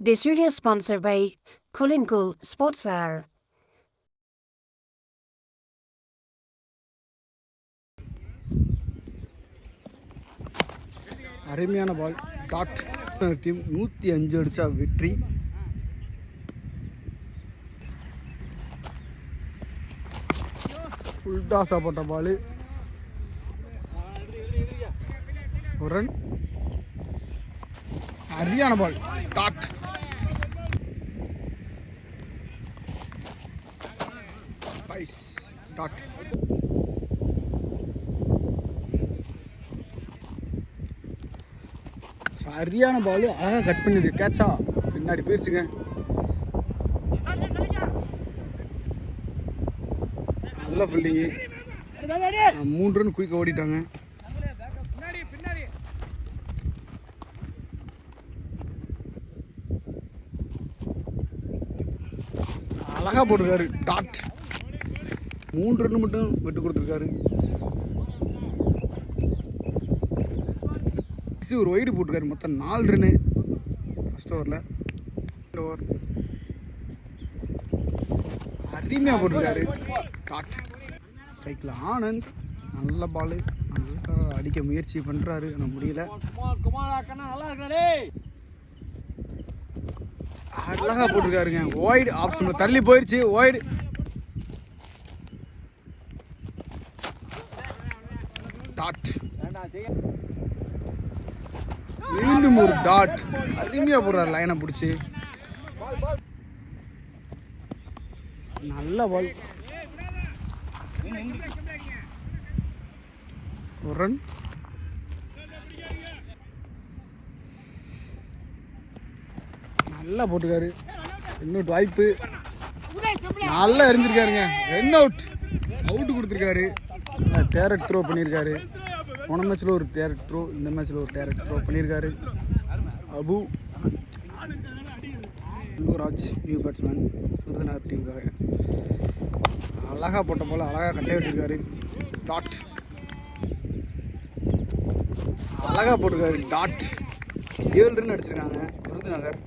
This video is sponsored by Cool & Cool Sports Hour. அருமையான பால் dot team 105 அடிச்சா வெற்றி. Full டாஸா போட்ட பால் ஒரு ரன். அருமையான பால் டாட் டாட். சரியான பால் அழகாக கட் பண்ணிருக்கு. கேட்சா பின்னாடி போயிடுச்சுங்க. நல்ல ஃபீல்டிங்கு. 3 ரன் குயிக்காக ஓடிட்டாங்க. அழகாக போட்டிருக்காரு டாட். 3 ரன் மட்டும் விட்டு கொடுத்துருக்காரு. ஒரு ஒய்டு போட்டிருக்காரு. மொத்தம் 4 ரன்னு ஃபர்ஸ்ட் ஓவரில். ஓவர் அருமையாக போட்டிருக்காரு டாட். ஸ்ட்ரைக்கில் ஆனந்த் நல்ல பால் நல்லா அடிக்க முயற்சி பண்ணுறாரு, ஆனால் முடியல. அழகாக போட்டிருக்காருங்க. ஒய்டு ஆப்ஷனில் தள்ளி போயிடுச்சு. Wide dot. மீண்டும் ஒரு டாட். அருமையாக போடுறாரு லைனை பிடிச்சி. நல்ல பால். ஒரு ரன். நல்லா போட்டுக்காரு. ரன் வாய்ப்பு நல்லா எரிஞ்சிருக்காருங்க. Run out. அவுட்டு கொடுத்துருக்காரு. டேரக்ட் த்ரோ பண்ணியிருக்காரு. போன மேட்ச்சில் ஒரு டேரக்ட் த்ரோ, இந்த மேட்ச்சில் ஒரு டேரக்ட் த்ரோ பண்ணியிருக்காரு. அபு யுவராஜ் நியூ பேட்ஸ்மேன் விருதுநகர் டீமுக்காக அழகாக போட்ட போல் அழகாக கட்டை வச்சுருக்காரு டாட். அழகாக போட்டிருக்காரு டாட். 7 ரன் அடிச்சிருக்காங்க விருதுநகர்.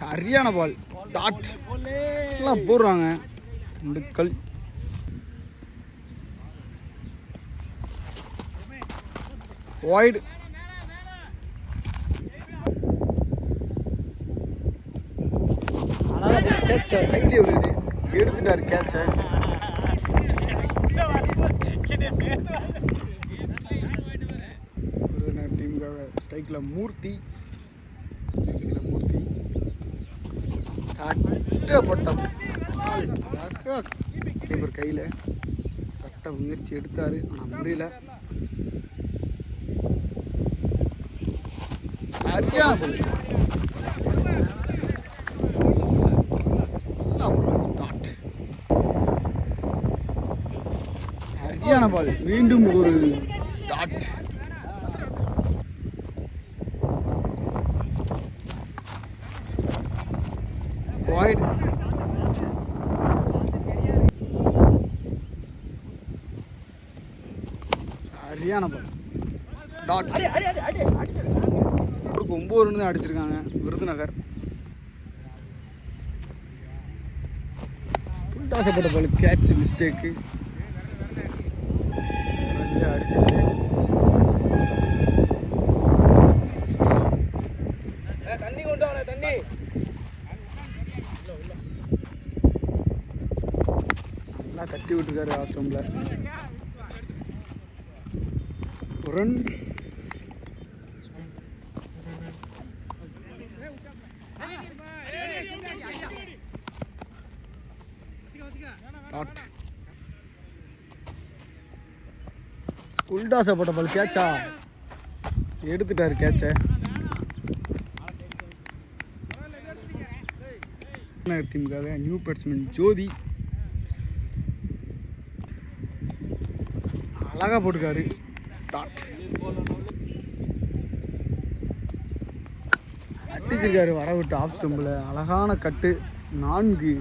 சரியான பால் டாட். எல்லாம் போடுறாங்க. கல் வைடு. கேட்ச கையிலே விழுது. எடுத்துட்டாரு கேட்ச. டீமுக்காக ஸ்ட்ரைக்கில் மூர்த்தி. கட்டப்பட்ட கீப்பர் கையில் கட்ட முயற்சி எடுத்தார், ஆனால் முடியல. சரியான பால் டாட். சரியான பால். மீண்டும் ஒரு டாட். வைட். சரியான பால் டாட். 9 ரன் தான் அடிச்சிருக்காங்க விருதுநகர். டாசப்பட்ட பால் கேட்ச் மிஸ்டேக்கு அடிச்சிச்சு. நல்லா தட்டி விட்டுருக்காரு ஆஸ்டம்ல. ஒரு ரன். டாட். உல்டாசா போட்ட பால் கேட்சா எடுத்துட்டாரு கேட்சை. டீமுக்காக நியூ பேட்ஸ்மேன் ஜோதி அழகாக போட்டுக்காரு டாட். அடிச்சிருக்காரு வர விட்டு ஆஃப் ஸ்டம்பில். அழகான கட்டு. 4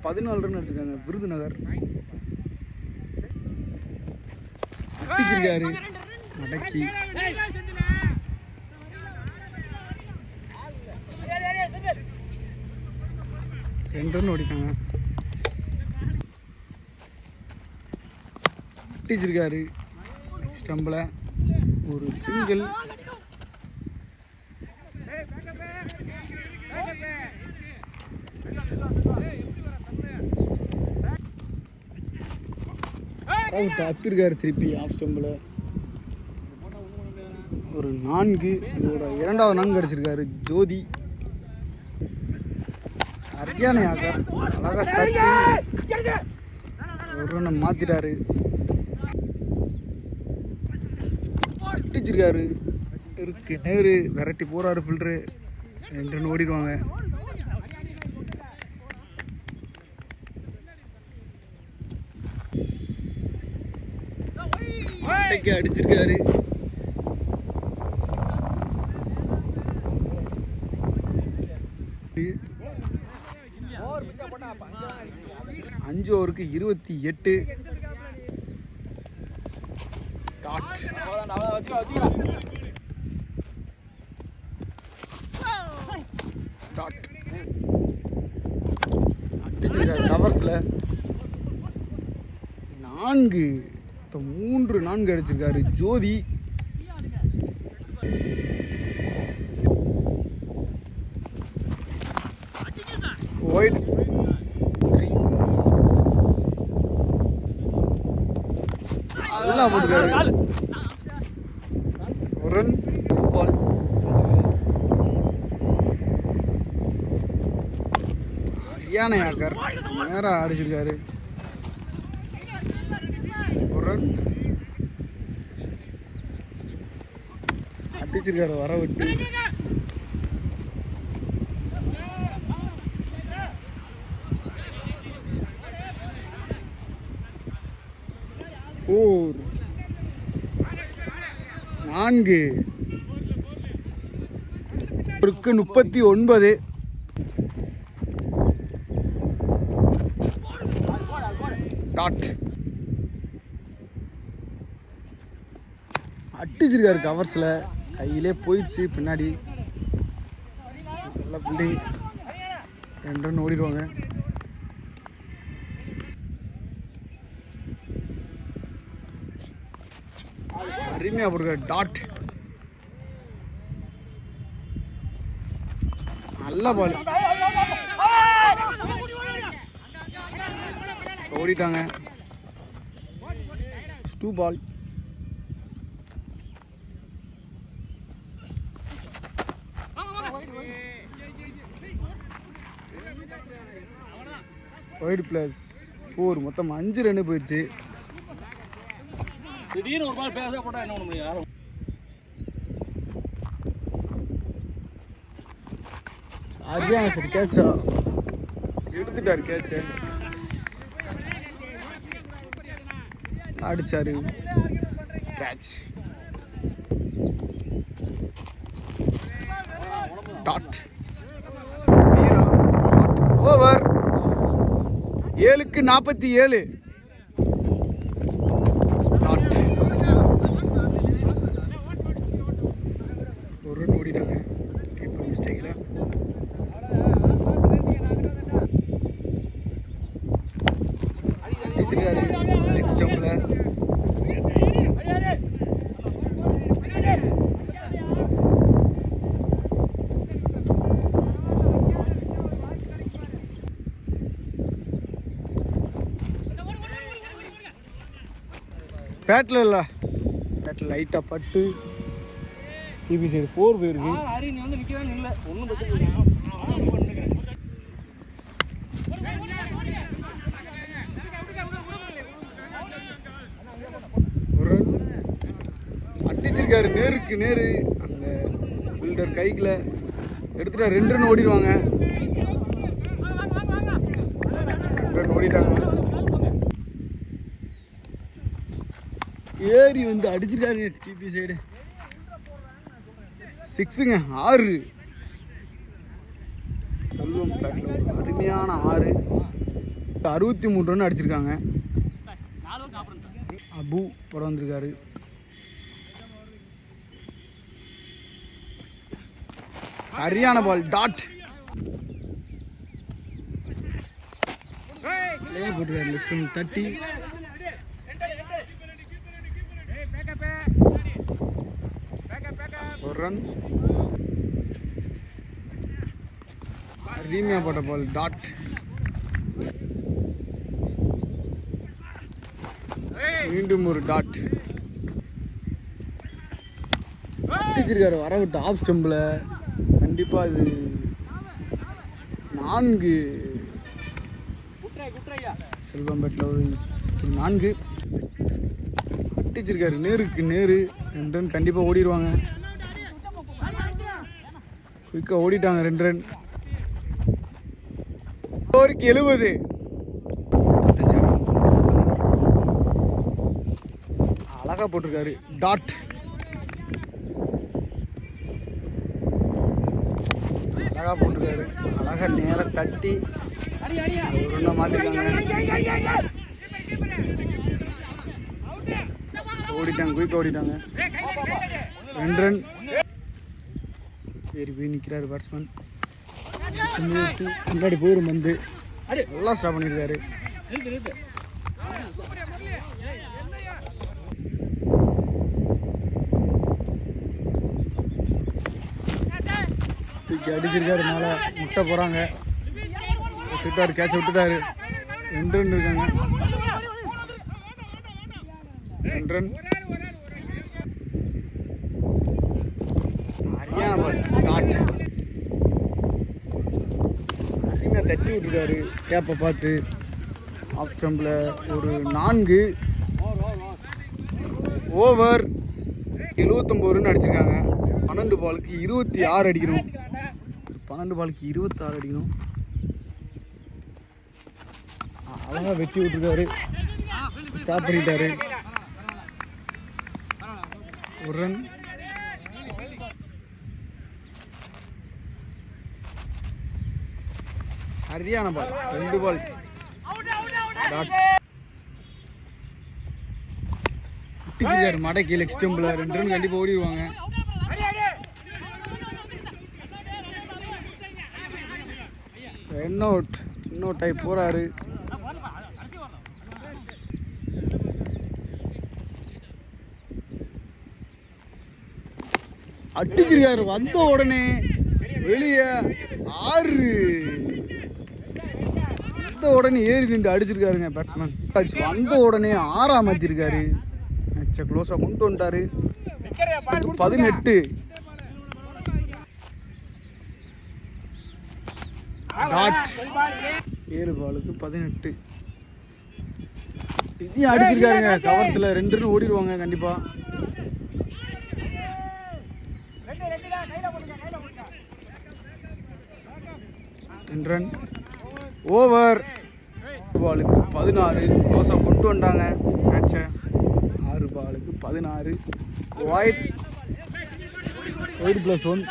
14 ரன் அடிச்சிருக்காங்க விருதுநகர். அடிச்சிருக்காரு மடக்கி. ரெண்டு ரன் ஓடிட்டாங்க. அடிச்சிருக்காரு ஸ்டம்பில் ஒரு சிங்கிள். அவுட் அப்பிருக்காரு திருப்பி ஆஃப் ஸ்டம்பில் ஒரு 4. இதோட 2வது 4 அடிச்சிருக்காரு ஜோதி. சரியான யாக்கர் அழகாக தட்டி ஒரு ரன்னை மாற்றிட்டாரு. அடிச்சிருக்காரு இருக்கு நேரு விரட்டி போகிறாரு ஃபில்டரு. 2 ரன் ஓடிடுவாங்க. அடிச்சிருக்காரு. அஞ்சு ஓவருக்கு 28. கவர்ஸில் 4 3 4 அடிச்சிருக்காரு ஜோதி. ஒயிட் 3 நல்லா போட்டுருக்காரு. ஒரு ரன் பால். சரியான யாக்கர் நேராக அடிச்சிருக்காரு. ஒரு ரன் அடிச்சிருக்காரு வர விட்டு. ஃபோர் 4 ஒருக்கு 39. டாட் அடிச்சிருக்காரு கவர்ஸில். கையிலே போயிடுச்சு பின்னாடி. நல்லா ஃபீல்டிங். 2 ரன் ஓடிடுவாங்க. அருமையாக போடுறாரு டாட். நல்ல பால் ஓடிட்டாங்க. 2 பால். ஒயிட் ப்ளஸ் 4 மொத்தம் 5 ரன் போயிடுச்சு. திடீர்னு ஒரு பால் பேச போட்டால் என்ன பண்ண முடியும் யாரும். சரியான சார் கேட்சா எடுத்துட்டாரு. கேட்ச அடிச்சாரு. கேட்ச். டாட் வீரா டாட். ஓவர் 7க்கு 47. டாட். ஒரு ரன் ஓடிட்டாங்க கீப்பர் மிஸ்டேக்கில். அடிச்சிருக்காரு நெக்ஸ்ட் ஸ்டம்பில். பேட்டில் இல்லை, பேட்டில் லைட்டாக பட்டு டிபி சைடு 4 போயிருக்கு. நீ வந்து நிற்கவே இல்லை ஒன்றும் பிரச்சனை இல்லை. ஒரு அடிச்சிருக்காரு நேருக்கு நேரு. அந்த பில்டர் கைக்கில் எடுத்துட்டா 2 ரன் ஓடிடுவாங்க. 2 ரன் ஓடிட்டாங்க. ஏறி வந்து அடிச்சிருக்காருங்க டிபி சைடு. 6ங்க 6. செல்வம் பேட்டில் ஒரு அருமையான 6. 63 ரன் அடிச்சிருக்காங்க. அபு படம் வந்திருக்காரு. சரியான பால் டாட் போட்டுருக்காரு லெக் ஸ்டம்பில் தட்டி ஒரு ரன். அருமையா போட்ட பால் டாட். மீண்டும் ஒரு டாட் அடிச்சிருக்காரு வர விட்டு ஆஃப் ஸ்டம்பில். கண்டிப்பாக இது 4 செல்வம்பேட்டில் ஒரு 4 அடிச்சிருக்காரு. நேருக்கு நேரு 2 ரன் கண்டிப்பாக ஓடிடுவாங்க. குயிக்காக ஓடிட்டாங்க 2 ரன். ஓவருக்கு 70. அழகா போட்டிருக்காரு டாட். அழகா போட்டிருக்காரு. அழகா நேர தட்டி ஒரு மாத்திருக்காங்க. ஓடிட்டாங்க குயிக்காக ஓடிட்டாங்க 2 ரன். சரி போய் நிற்கிறாரு பேட்ஸ்மேன். முன்னாடி போயிரும் வந்து நல்லா ஸ்டாப் பண்ணியிருக்காரு. தூக்கி அடிச்சிருக்காரு. மேலே முட்டை போகிறாங்க. விட்டுட்டாரு கேட்ச விட்டுட்டாரு. 2 ரன் இருக்காங்க. 2 ரன். சரியான பால் டாட். அருமையாக தட்டி விட்டுருக்காரு கேப்பை பார்த்து. ஆஃப் ஸ்டம்பில் ஒரு 4 ஓவர் 79 ரன் அடிச்சிருக்காங்க. 12 பாலுக்கு 26 அடிக்கணும். 12 பாலுக்கு 26 அடிக்கணும். அழகாக வெட்டி விட்டுருக்காரு. ஸ்டாப் பண்ணிட்டாரு. ஒரு ரன். சரியான பால் 2 பால் டாட். விட்டுச்சிருக்காரு மடக்கி லெக் ஸ்டம்பில். 2 ரன் கண்டிப்பாக ஓடிடுவாங்க. Run out. இன்னொரு டைப் போறாரு. அடிச்சிருக்காரு வந்த உடனே வெளியே 6. வந்த உடனே ஏறி நின்று அடிச்சிருக்காருங்க பேட்ஸ்மேன். வந்த உடனே 6ஆ மாத்திருக்காரு. மேட்சை க்ளோஸாக கொண்டு வந்துட்டாரு. 18 டாட். 7 பாலுக்கு 18. இதையும் அடிச்சிருக்காருங்க கவர்ஸில். 2 ரன் ஓடிடுவாங்க கண்டிப்பா. 2 ரன். ஓவர். பாலுக்கு 16 க்ளோஸாக கொண்டு வந்தாங்க மேட்சை. 6 பாலுக்கு 16. ஒயிட் +1.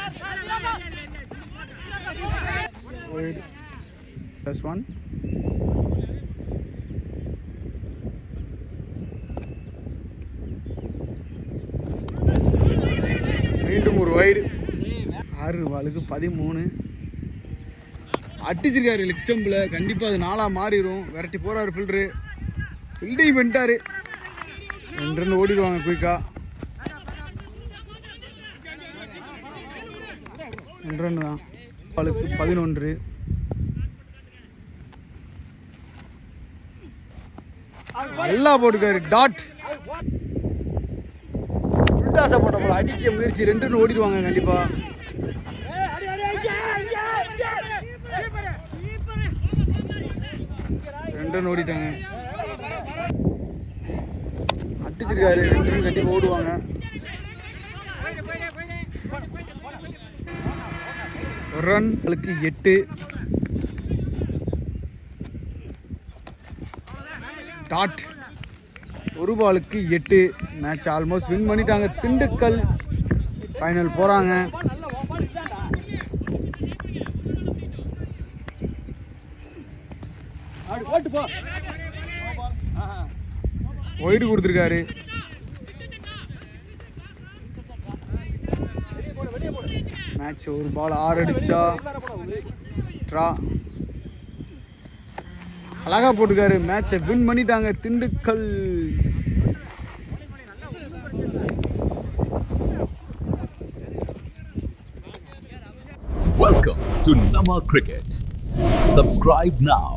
ஒயிட் +1. மீண்டும் ஒரு வைடு. 6 பாலுக்கு 13. அடிச்சிருக்காரு லெக் ஸ்டம்பில். கண்டிப்பாக அது 4ஆக மாறிடும். விரட்டி போகிறாரு ஃபீல்டரு. ஃபீல்டிங் பண்ணிட்டாரு. 2 ரன் ஓடிடுவாங்க குயிக்கா. 2 ரன் தான். பாலுக்கு 11. நல்லா போட்டுக்காரு டாட். உல்டாசா போட்ட போல அடிக்க முயற்சி. 2 ரன் ஓடிடுவாங்க கண்டிப்பா. 2 ரன் ஓடிட்டாங்க. அடிச்சிருக்காரு. 2 ரன் கண்டிப்பாக ஓடுவாங்க. ஒரு ரன். 8 டாட். 1 பாலுக்கு 8. மேட்ச் ஆல்மோஸ்ட் வின் பண்ணிட்டாங்க. திண்டுக்கல் ஃபைனல் போகிறாங்க. ஒயிட் கொடுத்துருக்காரு. மேட்ச் ஒரு பால் 6 அடிச்சா ட்ரா. அழகா போட்டுக்காரு. மேட்சை வின் பண்ணிட்டாங்க Dindigul. Welcome to Nama Cricket. Subscribe now.